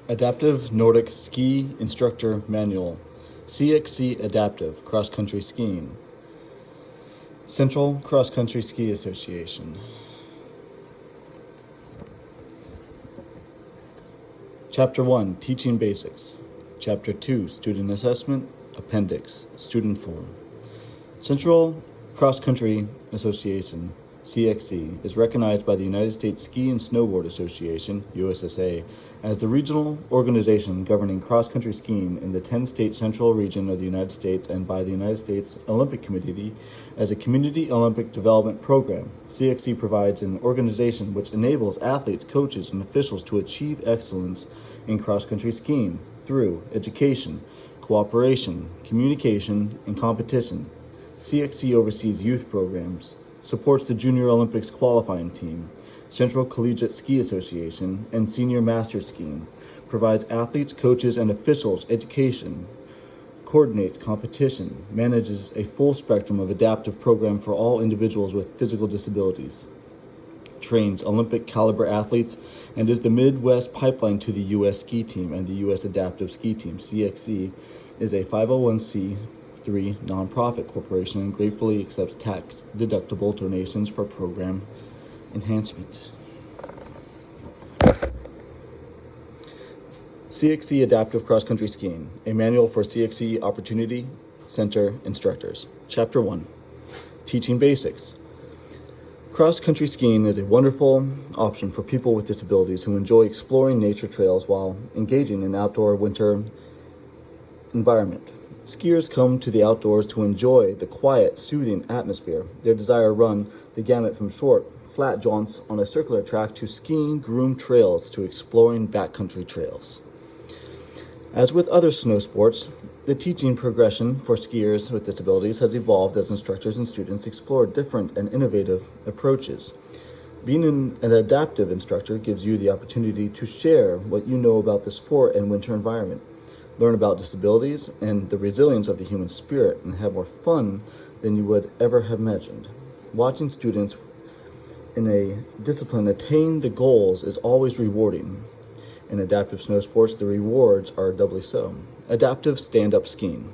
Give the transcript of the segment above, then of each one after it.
Adaptive Nordic Ski Instructor Manual, CXC Adaptive Cross Country Skiing, Central Cross Country Ski Association. Chapter 1, Teaching Basics. Chapter 2, Student Assessment, Appendix, Student Form. Central Cross Country Association, CXC, is recognized by the United States Ski and Snowboard Association, USSA, as the regional organization governing cross-country skiing in the 10-state central region of the United States, and by the United States Olympic Committee as a community Olympic development program. CXC provides an organization which enables athletes, coaches, and officials to achieve excellence in cross-country skiing through education, cooperation, communication, and competition. CXC oversees youth programs, supports the Junior Olympics qualifying team, Central Collegiate Ski Association, and Senior Masters Skiing, provides athletes, coaches, and officials education, coordinates competition, manages a full spectrum of adaptive program for all individuals with physical disabilities, trains Olympic caliber athletes, and is the Midwest pipeline to the U.S. Ski Team and the U.S. Adaptive Ski Team. CXC is a 501c3 nonprofit corporation and gratefully accepts tax-deductible donations for program enhancement. CXC Adaptive Cross Country Skiing, a manual for CXC Opportunity Center instructors. Chapter 1, Teaching Basics. Cross-country skiing is a wonderful option for people with disabilities who enjoy exploring nature trails while engaging in outdoor winter environment. Skiers come to the outdoors to enjoy the quiet, soothing atmosphere. Their desire run the gamut from short, flat jaunts on a circular track to skiing groomed trails to exploring backcountry trails. As with other snow sports, the teaching progression for skiers with disabilities has evolved as instructors and students explore different and innovative approaches. Being an adaptive instructor gives you the opportunity to share what you know about the sport and winter environment, learn about disabilities and the resilience of the human spirit, and have more fun than you would ever have imagined. Watching students in a discipline attain the goals is always rewarding. In adaptive snow sports, the rewards are doubly so. Adaptive stand-up skiing.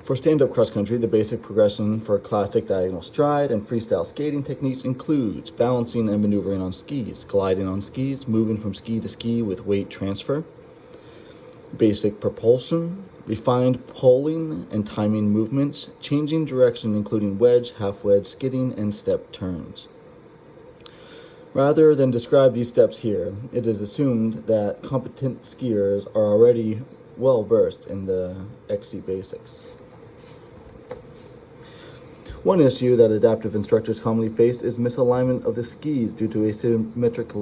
For stand-up cross-country, the basic progression for classic diagonal stride and freestyle skating techniques includes balancing and maneuvering on skis, gliding on skis, moving from ski to ski with weight transfer, basic propulsion, refined poling and timing movements, changing direction including wedge, half wedge, skidding, and step turns. Rather than describe these steps here, it is assumed that competent skiers are already well versed in the XC basics. One issue that adaptive instructors commonly face is misalignment of the skis due to asymmetric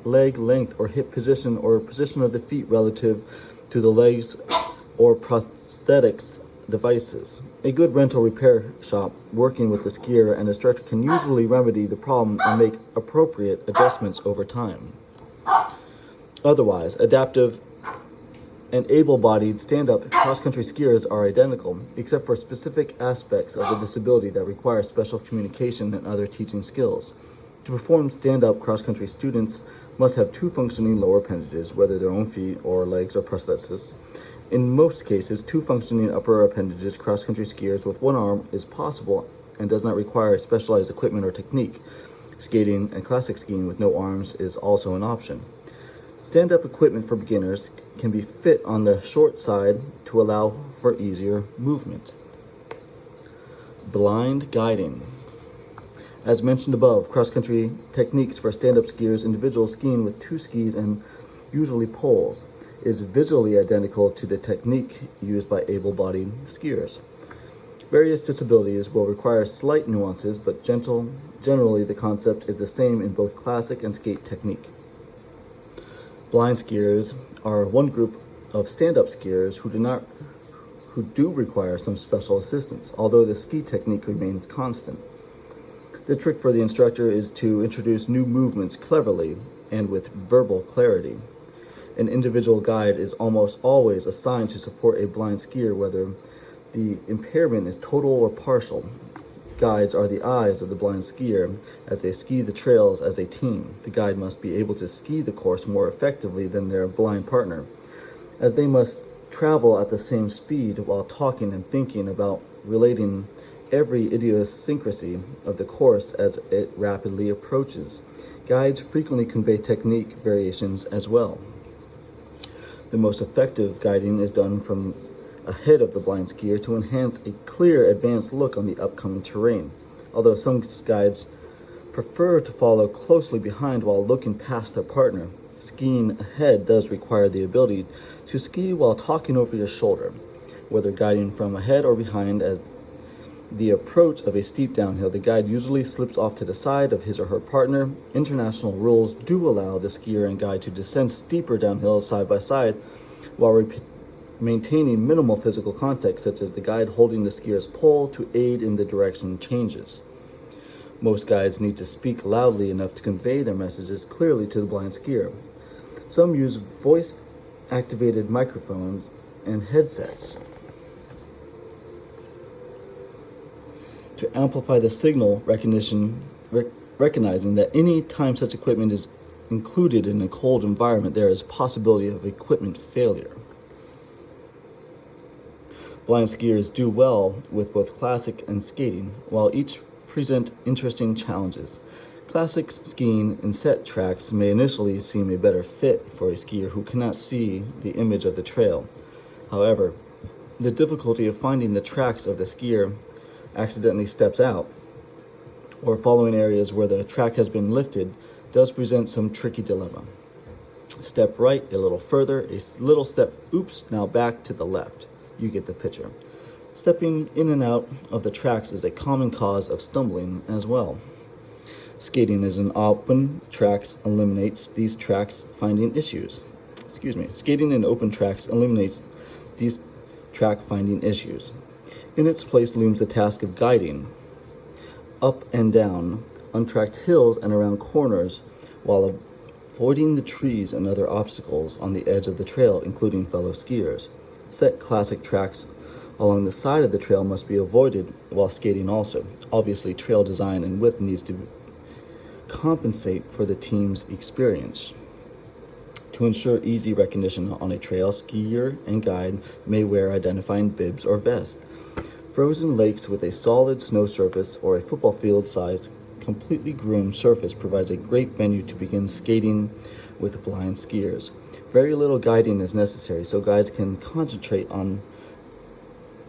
leg length or hip position or position of the feet relative to the legs or prosthetics devices. A good rental repair shop working with the skier and instructor can usually remedy the problem and make appropriate adjustments over time. Otherwise, adaptive and able-bodied stand-up cross-country skiers are identical, except for specific aspects of the disability that require special communication and other teaching skills. To perform stand-up cross-country, students must have two functioning lower appendages, whether their own feet or legs or prosthesis. In most cases, two functioning upper appendages. Cross-country skiers with one arm is possible and does not require specialized equipment or technique. Skating and classic skiing with no arms is also an option. Stand-up equipment for beginners can be fit on the short side to allow for easier movement. Blind guiding. As mentioned above, cross-country techniques for stand-up skiers, individual skiing with two skis and usually poles, is visually identical to the technique used by able-bodied skiers. Various disabilities will require slight nuances, but generally the concept is the same in both classic and skate technique. Blind skiers are one group of stand-up skiers who do require some special assistance, although the ski technique remains constant. The trick for the instructor is to introduce new movements cleverly and with verbal clarity. An individual guide is almost always assigned to support a blind skier, whether the impairment is total or partial. guides are the eyes of the blind skier as they ski the trails as a team. The guide must be able to ski the course more effectively than their blind partner, as they must travel at the same speed while talking and thinking about relating every idiosyncrasy of the course as it rapidly approaches. Guides frequently convey technique variations as well. The most effective guiding is done from ahead of the blind skier to enhance a clear advanced look on the upcoming terrain. Although some guides prefer to follow closely behind while looking past their partner, skiing ahead does require the ability to ski while talking over your shoulder, whether guiding from ahead or behind. As the approach of a steep downhill, the guide usually slips off to the side of his or her partner. International rules do allow the skier and guide to descend steeper downhills side by side while maintaining minimal physical contact, such as the guide holding the skier's pole to aid in the direction changes. Most guides need to speak loudly enough to convey their messages clearly to the blind skier. Some use voice-activated microphones and headsets to amplify the signal recognition, recognizing that any time such equipment is included in a cold environment, there is a possibility of equipment failure. Blind skiers do well with both classic and skating, while each present interesting challenges. Classic skiing in set tracks may initially seem a better fit for a skier who cannot see the image of the trail. However, the difficulty of finding the tracks of the skier accidentally steps out, or following areas where the track has been lifted, does present some tricky dilemma. Step right a little further, a little step, oops, now back to the left. You get the picture. Stepping in and out of the tracks is a common cause of stumbling as well. Skating is an open tracks eliminates these tracks finding issues. Skating in open tracks eliminates these track finding issues. In its place looms the task of guiding up and down untracked hills and around corners while avoiding the trees and other obstacles on the edge of the trail, including fellow skiers. Set classic tracks along the side of the trail must be avoided while skating also. Obviously, trail design and width needs to compensate for the team's experience. To ensure easy recognition on a trail, skier and guide may wear identifying bibs or vests. Frozen lakes with a solid snow surface or a football field-sized, completely groomed surface provides a great venue to begin skating with blind skiers. Very little guiding is necessary, so guides can concentrate on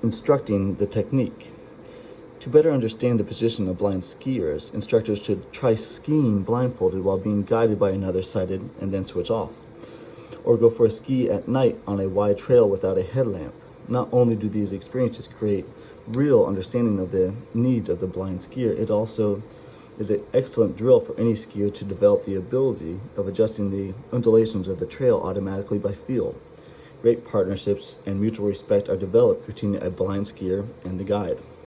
instructing the technique. To better understand the position of blind skiers, instructors should try skiing blindfolded while being guided by another sighted and then switch off. Or go for a ski at night on a wide trail without a headlamp. Not only do these experiences create real understanding of the needs of the blind skier, it also is an excellent drill for any skier to develop the ability of adjusting the undulations of the trail automatically by feel. Great partnerships and mutual respect are developed between a blind skier and the guide.